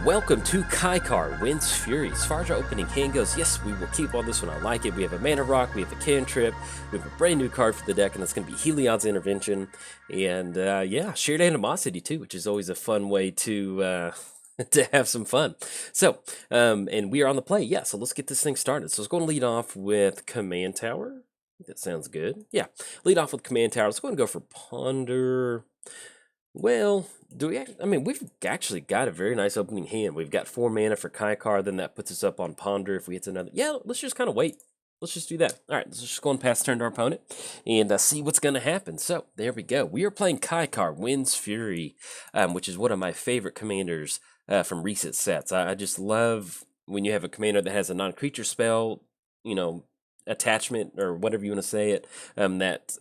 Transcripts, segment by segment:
welcome to Kykar Wind's Fury. As far as our opening hand goes, yes, we will keep on this one. I like it. We have a mana rock, we have a cantrip, we have a brand new card for the deck, and that's going to be Heliod's Intervention. And yeah, Shared Animosity too, which is always a fun way to to have some fun. So, and we are on the play. Yeah, so let's get this thing started. So let's go and lead off with Command Tower. That sounds good. Yeah, lead off with Command Tower. Let's go and go for Ponder. Well, do we? I mean, we've actually got a very nice opening hand. We've got 4 mana for Kykar, then that puts us up on Ponder if we hit another. Yeah, let's just kind of wait. Let's just do that. All right, let's just go and pass turn to our opponent and see what's going to happen. So, there we go. We are playing Kykar, Wind's Fury, which is one of my favorite commanders from recent sets. I just love when you have a commander that has a non-creature spell, you know, attachment or whatever you want to say it, that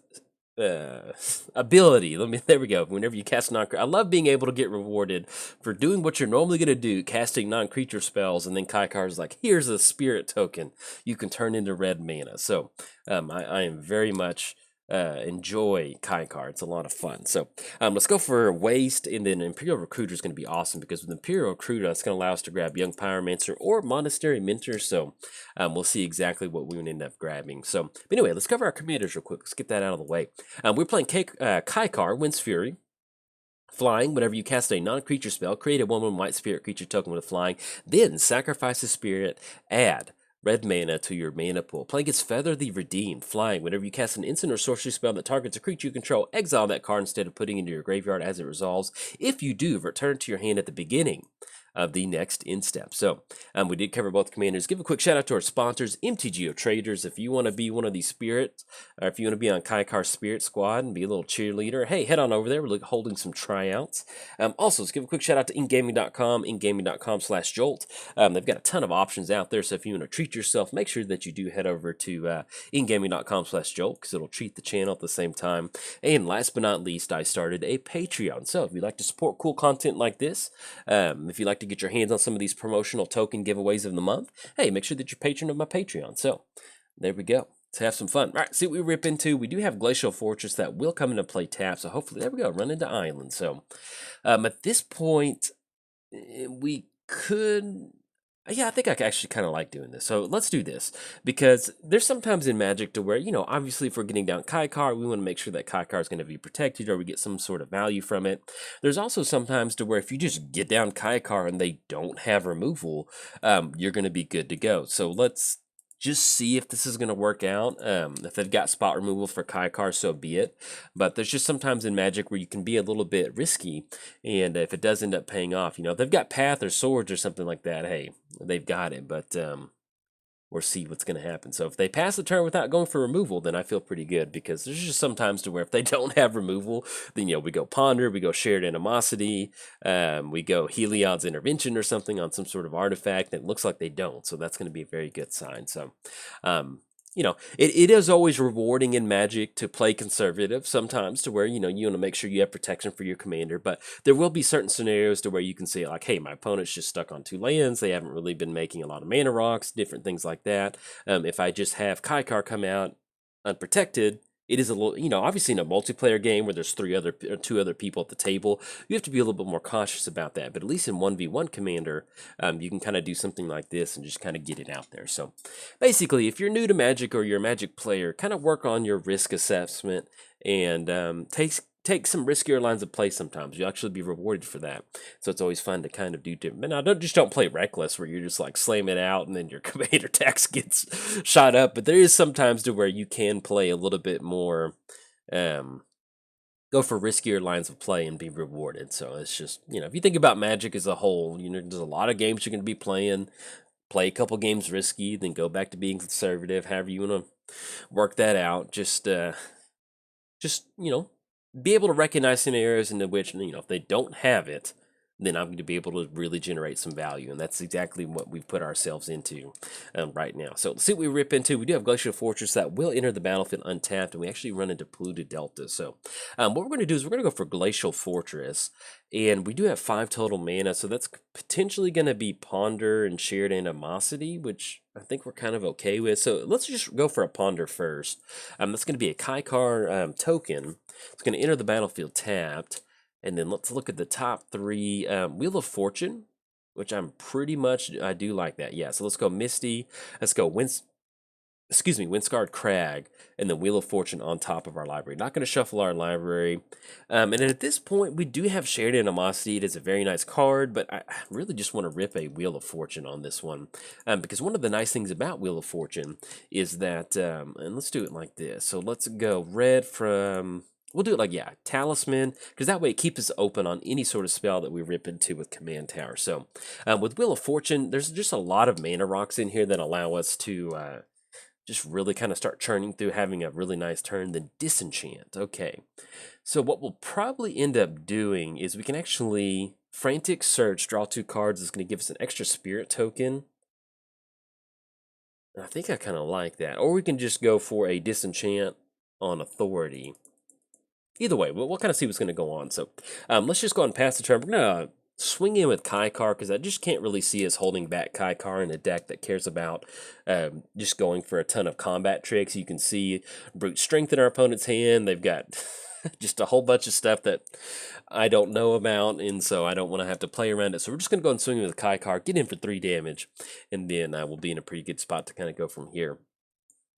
ability. There we go. Whenever you cast I love being able to get rewarded for doing what you're normally going to do, casting non-creature spells, and then Kykar's like, here's a spirit token you can turn into red mana. So I am very much enjoy Kykar. It's a lot of fun. So let's go for Waste, and then Imperial Recruiter is going to be awesome because with Imperial Recruiter, it's going to allow us to grab Young Pyromancer or Monastery Mentor. So we'll see exactly what we would end up grabbing. So, but anyway, let's cover our commanders real quick. Let's get that out of the way. We're playing Kykar, Wind's Fury. Flying, whenever you cast a non-creature spell, create a 1/1 white spirit creature token with flying, then sacrifice a spirit, add red mana to your mana pool. Playing gets Feather the Redeemed. Flying, whenever you cast an instant or sorcery spell that targets a creature you control, exile that card instead of putting it into your graveyard as it resolves. If you do, return it to your hand at the beginning of the next end step. So we did cover both commanders. Give a quick shout out to our sponsors, MTGOTraders. If you want to be one of these spirits, or if you want to be on Kykar's Spirit Squad and be a little cheerleader, hey, head on over there. We're holding some tryouts. Also, let's give a quick shout out to ingaming.com, ingaming.com/jolt. They've got a ton of options out there, so if you want to treat yourself, make sure that you do head over to ingaming.com/jolt because it'll treat the channel at the same time. And last but not least, I started a Patreon. So if you'd like to support cool content like this, if you'd like to get your hands on some of these promotional token giveaways of the month, hey, make sure that you're a patron of my Patreon. So there we go. Let's have some fun. All right, see what we rip into. We do have Glacial Fortress that will come into play tap, so hopefully, there we go, run into Island. So at this point, we could... Yeah, I think I actually kind of like doing this. So let's do this, because there's sometimes in Magic to where, you know, obviously if we're getting down Kykar, we want to make sure that Kykar is going to be protected or we get some sort of value from it. There's also sometimes to where if you just get down Kykar and they don't have removal, you're going to be good to go. So let's just see if this is going to work out. If they've got spot removal for Kykar, so be it. But there's just sometimes in Magic where you can be a little bit risky, and if it does end up paying off, you know, if they've got Path or Swords or something like that, hey, they've got it. But we'll see what's going to happen. So if they pass the turn without going for removal, then I feel pretty good, because there's just sometimes to where if they don't have removal, then, you know, we go Ponder, we go Shared Animosity, we go Heliod's Intervention or something on some sort of artifact, and it looks like they don't. So that's going to be a very good sign. So, you know, it is always rewarding in Magic to play conservative sometimes to where, you know, you want to make sure you have protection for your commander, but there will be certain scenarios to where you can say like, hey, my opponent's just stuck on 2 lands. They haven't really been making a lot of mana rocks, different things like that. If I just have Kykar come out unprotected, it is a little, you know, obviously in a multiplayer game where there's 2 other people at the table, you have to be a little bit more cautious about that. But at least in 1v1 Commander, you can kind of do something like this and just kind of get it out there. So basically, if you're new to Magic or you're a Magic player, kind of work on your risk assessment and take some riskier lines of play sometimes. You'll actually be rewarded for that. So it's always fun to kind of do different. Now, don't play reckless where you're just like slam it out and then your commander tax gets shot up. But there is sometimes to where you can play a little bit more, go for riskier lines of play and be rewarded. So it's just, you know, if you think about Magic as a whole, you know, there's a lot of games you're going to be playing. Play a couple games risky, then go back to being conservative. However you want to work that out. Just you know, be able to recognize scenarios in which, you know, if they don't have it, then I'm going to be able to really generate some value. And that's exactly what we've put ourselves into right now. So let's see what we rip into. We do have Glacial Fortress that will enter the battlefield untapped, and we actually run into Polluted Delta. So what we're going to do is we're going to go for Glacial Fortress, and we do have 5 total mana, so that's potentially going to be Ponder and Shared Animosity, which I think we're kind of okay with. So let's just go for a Ponder first. That's going to be a Kykar token. It's going to enter the battlefield tapped. And then let's look at the top 3. Wheel of Fortune which I do like that. Yeah, so let's go Misty. Let's go Windscarred Crag, and then Wheel of Fortune on top of our library. Not going to shuffle our library. And then at this point, we do have Shared Animosity. It is a very nice card, but I really just want to rip a Wheel of Fortune on this one. Because one of the nice things about Wheel of Fortune is that, and let's do it like this. So let's go red from... We'll do it like, yeah, Talisman, because that way it keeps us open on any sort of spell that we rip into with Command Tower. So with Wheel of Fortune, there's just a lot of mana rocks in here that allow us to... just really kind of start churning through, having a really nice turn. Then Disenchant. Okay. So what we'll probably end up doing is we can actually Frantic Search, draw 2 cards. It's going to give us an extra spirit token. And I think I kind of like that. Or we can just go for a Disenchant on Authority. Either way, we'll kind of see what's going to go on. So let's just go ahead and pass the turn. We're going to swing in with Kykar, because I just can't really see us holding back Kykar in a deck that cares about just going for a ton of combat tricks. You can see Brute Strength in our opponent's hand. They've got just a whole bunch of stuff that I don't know about, and so I don't want to have to play around it. So we're just going to go and swing in with Kykar, get in for 3 damage, and then we'll be in a pretty good spot to kind of go from here.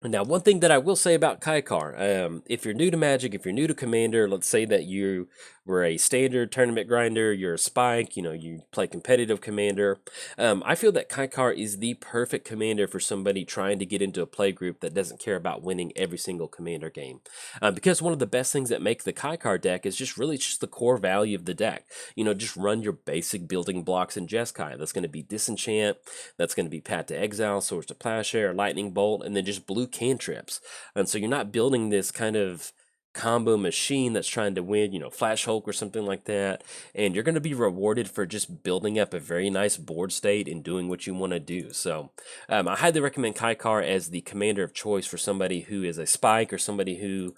Now, one thing that I will say about Kykar, if you're new to Magic, if you're new to Commander, let's say that you were a standard tournament grinder, you're a Spike, you play competitive Commander, I feel that Kykar is the perfect Commander for somebody trying to get into a play group that doesn't care about winning every single Commander game. Because one of the best things that make the Kykar deck is just the core value of the deck. Just run your basic building blocks in Jeskai. That's going to be Disenchant, that's going to be Path to Exile, Swords to Plowshare, Lightning Bolt, and then just blue cantrips. And so you're not building this kind of combo machine that's trying to win, Flash Hulk or something like that, and you're going to be rewarded for just building up a very nice board state and doing what you want to do. So I highly recommend Kykar as the commander of choice for somebody who is a Spike, or somebody who,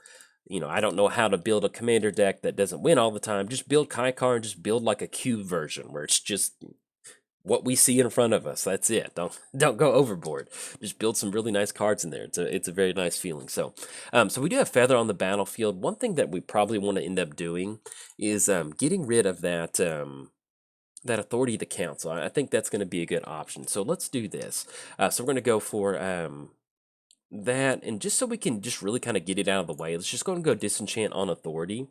I don't know how to build a commander deck that doesn't win all the time. Just build Kykar and just build like a cube version where it's just what we see in front of us. That's it. Don't go overboard. Just build some really nice cards in there. It's a very nice feeling. So so we do have Feather on the battlefield. One thing that we probably want to end up doing is getting rid of that that Authority of the Council. I think that's going to be a good option. So let's do this. So we're going to go for that, and just so we can just really kind of get it out of the way, let's just go and go Disenchant on Authority.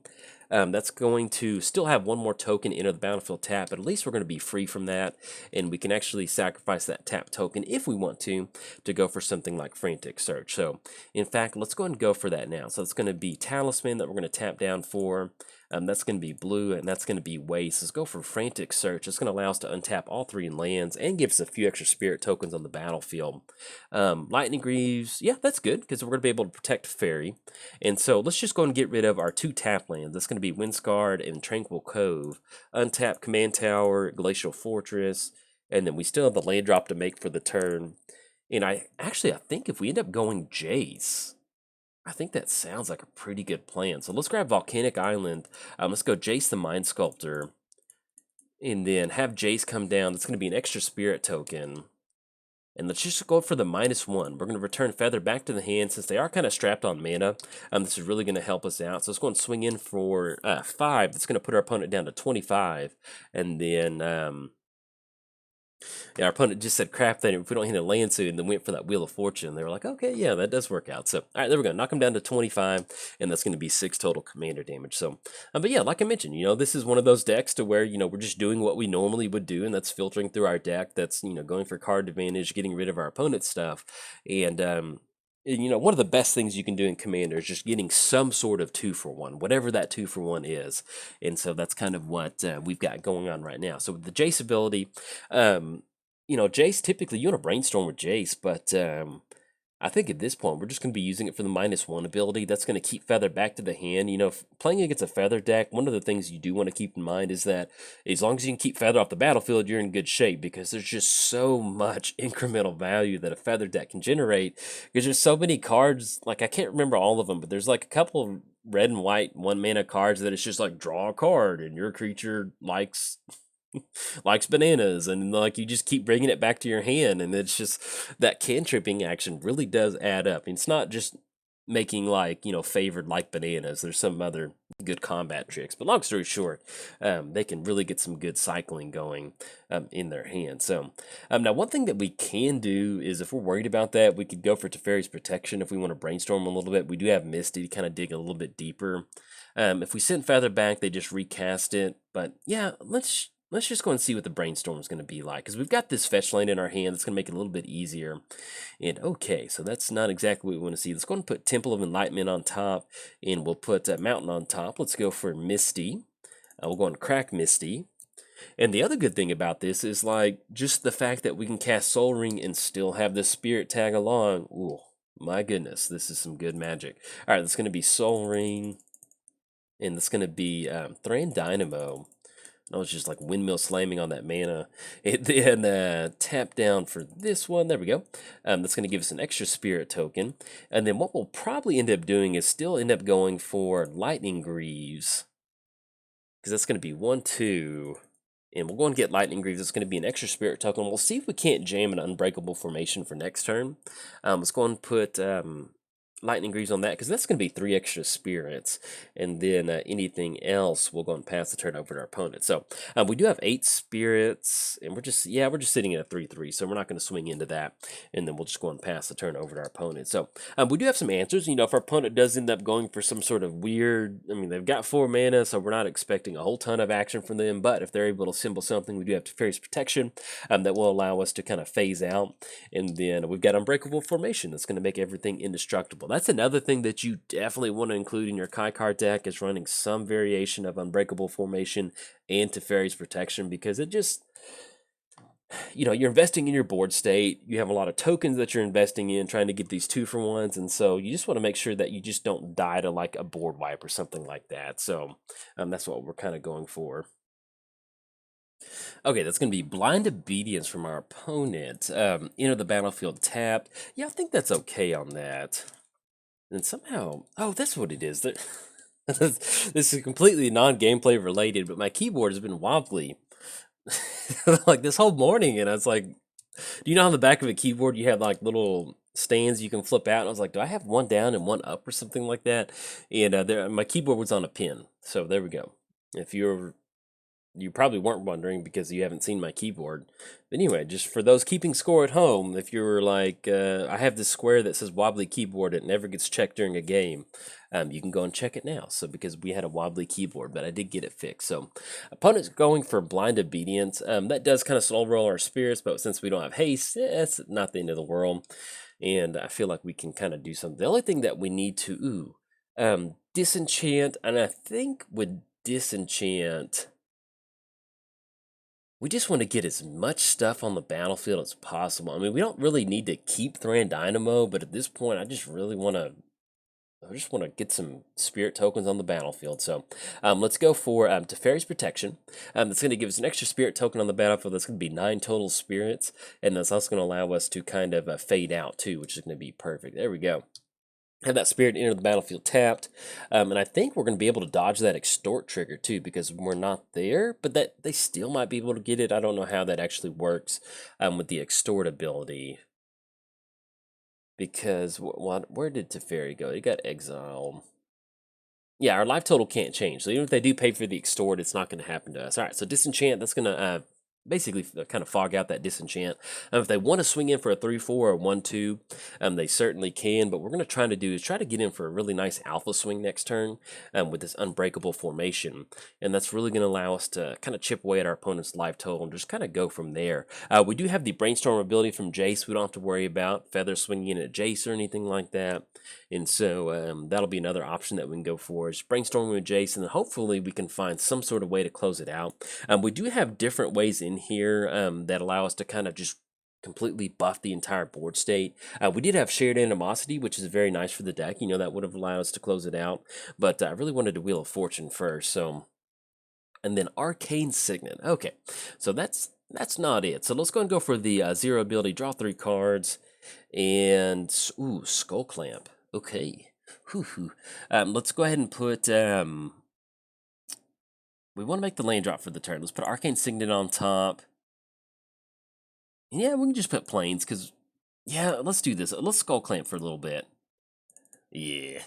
That's going to still have one more token enter the battlefield tap, but at least we're going to be free from that, and we can actually sacrifice that tap token if we want to go for something like Frantic Search. So in fact, let's go ahead and go for that now. So it's going to be Talisman that we're going to tap down for. That's going to be blue, and that's going to be waste. Let's go for Frantic Search. It's going to allow us to untap all 3 lands and give us a few extra spirit tokens on the battlefield. Lightning Greaves, yeah, that's good, because we're going to be able to protect Fairy. And so let's just go and get rid of our 2 tap lands. That's going to be Windscarred and Tranquil Cove. Untap Command Tower, Glacial Fortress, and then we still have the land drop to make for the turn. And I think if we end up going Jace, I think that sounds like a pretty good plan. So let's grab Volcanic Island. Let's go Jace the Mind Sculptor. And then have Jace come down. That's going to be an extra spirit token. And let's just go for the -1. We're going to return Feather back to the hand since they are kind of strapped on mana. This is really going to help us out. So let's go and swing in for 5. That's going to put our opponent down to 25. And then... yeah, our opponent just said, crap, then if we don't hit a land soon, and then went for that Wheel of Fortune. They were like, okay, yeah, that does work out. So, all right, there we go. Knock them down to 25, and that's going to be 6 total commander damage. So, but yeah, like I mentioned, this is one of those decks to where, we're just doing what we normally would do, and that's filtering through our deck. That's, going for card advantage, getting rid of our opponent's stuff. And, one of the best things you can do in Commander is just getting some sort of 2-for-1, whatever that 2-for-1 is. And so that's kind of what we've got going on right now. So with the Jace ability, Jace, typically you want to brainstorm with Jace, but I think at this point we're just going to be using it for the -1 ability. That's going to keep Feather back to the hand. Playing against a Feather deck, one of the things you do want to keep in mind is that as long as you can keep Feather off the battlefield, you're in good shape, because there's just so much incremental value that a Feather deck can generate, because there's so many cards. Like, I can't remember all of them, but there's like a couple of red and white 1-mana cards that it's just like, draw a card and your creature likes bananas, and like you just keep bringing it back to your hand, and it's just that cantripping action really does add up. And it's not just making like, favored like bananas. There's some other good combat tricks, but long story short, they can really get some good cycling going in their hand. So now one thing that we can do is if we're worried about that, we could go for Teferi's Protection if we want to brainstorm a little bit. We do have Misty to kind of dig a little bit deeper. If we send Feather back, they just recast it. But yeah, let's just go and see what the brainstorm is going to be like, because we've got this fetch land in our hand that's going to make it a little bit easier. And okay, so that's not exactly what we want to see. Let's go and put Temple of Enlightenment on top, and we'll put Mountain on top. Let's go for Misty. We'll go and crack Misty. And the other good thing about this is like just the fact that we can cast Soul Ring and still have the Spirit tag along. Ooh, my goodness, this is some good magic. All right, that's going to be Soul Ring, and that's going to be Thran Dynamo. I was just like windmill slamming on that mana. And then tap down for this one. There we go. That's going to give us an extra spirit token. And then what we'll probably end up doing is still end up going for Lightning Greaves, because that's going to be 1, 2. And we'll go and get Lightning Greaves. It's going to be an extra spirit token. We'll see if we can't jam an Unbreakable Formation for next turn. Let's go and put Lightning Greaves on that, because that's going to be 3 extra spirits, and then anything else we'll go and pass the turn over to our opponent. So we do have 8 spirits, and we're just sitting at a 3/3, so we're not going to swing into that, and then we'll just go and pass the turn over to our opponent. So we do have some answers. If our opponent does end up going for some sort of weird, they've got 4 mana, so we're not expecting a whole ton of action from them, but if they're able to symbol something, we do have Teferi's Protection that will allow us to kind of phase out, and then we've got Unbreakable Formation that's going to make everything indestructible. That's another thing that you definitely want to include in your Kykar deck, is running some variation of Unbreakable Formation and Teferi's Protection, because it just, you're investing in your board state. You have a lot of tokens that you're investing in, trying to get these 2-for-1s, and so you just want to make sure that you just don't die to like a board wipe or something like that. So that's what we're kind of going for. Okay, that's going to be Blind Obedience from our opponent. Enter the battlefield tapped. Yeah, I think that's okay on that. And somehow, oh, that's what it is. This is completely non-gameplay related, but my keyboard has been wobbly like this whole morning, and I was like, do you know on the back of a keyboard you have like little stands you can flip out? And I was like, do I have one down and one up or something like that? And my keyboard was on a pin, so there we go. If you probably weren't wondering because you haven't seen my keyboard. But anyway, just for those keeping score at home, if you're like, I have this square that says wobbly keyboard, it never gets checked during a game, you can go and check it now. So because we had a wobbly keyboard, but I did get it fixed. So opponent's going for Blind Obedience. That does kind of slow roll our spirits, but since we don't have haste, it's not the end of the world. And I feel like we can kind of do something. The only thing that we need to, disenchant, and I think with disenchant, we just want to get as much stuff on the battlefield as possible. We don't really need to keep Thran Dynamo, but at this point, I just want to get some spirit tokens on the battlefield. So let's go for Teferi's Protection. That's going to give us an extra spirit token on the battlefield. That's going to be 9 total spirits, and that's also going to allow us to kind of fade out too, which is going to be perfect. There we go. Have that spirit enter the battlefield tapped, and I think we're going to be able to dodge that extort trigger too, because we're not there, but that they still might be able to get it. I don't know how that actually works with the extort ability, because where did Teferi go? He got exiled. Yeah, our life total can't change, so even if they do pay for the extort, it's not going to happen to us. All right, so disenchant, that's going to basically kind of fog out that disenchant. If they want to swing in for a 3/4 or 1/2, they certainly can, but what we're going to try to do is try to get in for a really nice alpha swing next turn with this Unbreakable Formation, and that's really going to allow us to kind of chip away at our opponent's life total and just kind of go from there. We do have the Brainstorm ability from Jace. We don't have to worry about Feather swinging in at Jace or anything like that, and so that'll be another option that we can go for, is brainstorming with Jace, and then hopefully we can find some sort of way to close it out. We do have different ways in here that allow us to kind of just completely buff the entire board state. We did have Shared Animosity, which is very nice for the deck. That would have allowed us to close it out, but I really wanted to Wheel of Fortune first. So, and then Arcane Signet. Okay, so that's not it. So let's go and go for the 0 ability, draw 3 cards, and ooh, Skull Clamp. Okay. Let's go ahead and put we want to make the land drop for the turn. Let's put Arcane Signet on top. Yeah, we can just put Plains, because yeah, let's do this. Let's Skull Clamp for a little bit. Yeah.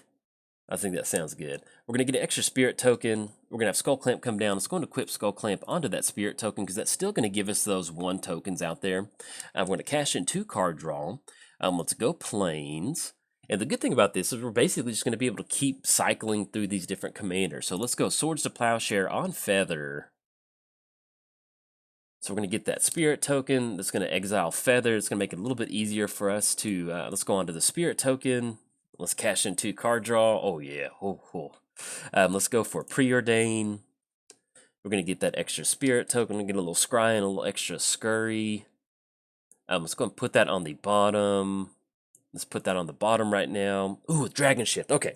I think that sounds good. We're going to get an extra spirit token. We're going to have Skull Clamp come down. Let's go and equip Skull Clamp onto that spirit token because that's still going to give us those 1 tokens out there. We're going to cash in 2 card draw. Let's go Plains. And the good thing about this is we're basically just going to be able to keep cycling through these different commanders. So let's go Swords to Plowshare on Feather. So we're going to get that spirit token. That's going to exile Feather. It's going to make it a little bit easier for us to, let's go on to the spirit token. Let's cash in 2 card draw. Oh, yeah. Let's go for Preordain. We're going to get that extra spirit token. We're going to get a little Scry and a little extra Scurry. Let's go and put that on the bottom. Let's put that on the bottom right now. Ooh, Dragon Shift. Okay.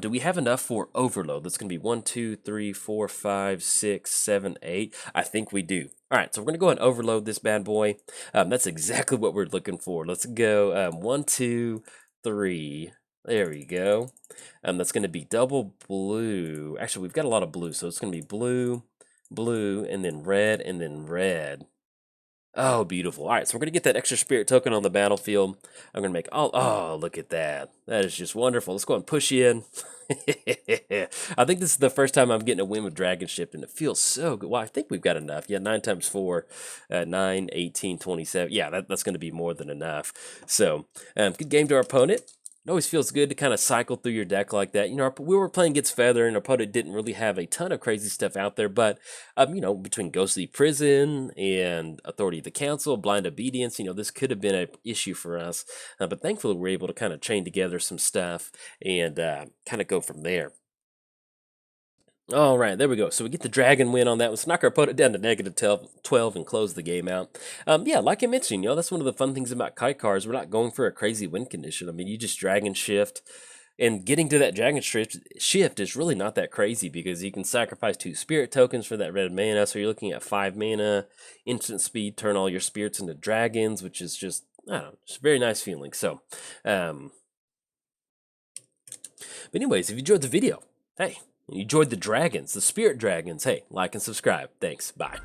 Do we have enough for Overload? That's going to be 1, 2, 3, 4, 5, 6, 7, 8. I think we do. All right, so we're going to go and overload this bad boy. That's exactly what we're looking for. Let's go 1, 2, 3. There we go. That's going to be double blue. Actually, we've got a lot of blue, so it's going to be blue, blue, and then red, and then red. Oh, beautiful. All right, so we're going to get that extra spirit token on the battlefield. I'm going to make all... Oh, look at that. That is just wonderful. Let's go and push in. I think this is the first time I'm getting a win with Dragon Shift, and it feels so good. Well, I think we've got enough. Yeah, 9 times 4, 9, 18, 27. Yeah, that's going to be more than enough. So, good game to our opponent. It always feels good to kind of cycle through your deck like that. You know, we were playing against Feather, and our opponent didn't really have a ton of crazy stuff out there. But, you know, between Ghostly Prison and Authority of the Council, Blind Obedience, you know, this could have been an issue for us. But thankfully, we're able to kind of chain together some stuff and kind of go from there. All right, there we go. So we get the dragon win on that one. Let's knock our opponent down to negative 12 and close the game out. Yeah, like I mentioned, you know, that's one of the fun things about Kykar is we're not going for a crazy win condition. I mean, you just dragon shift, and getting to that dragon shift is really not that crazy because you can sacrifice 2 spirit tokens for that red mana. So you're looking at 5 mana, instant speed, turn all your spirits into dragons, which is just, I don't know, just a very nice feeling. So, but anyways, if you enjoyed the video, hey, you enjoyed the dragons, the spirit dragons, hey, like and subscribe. Thanks. Bye.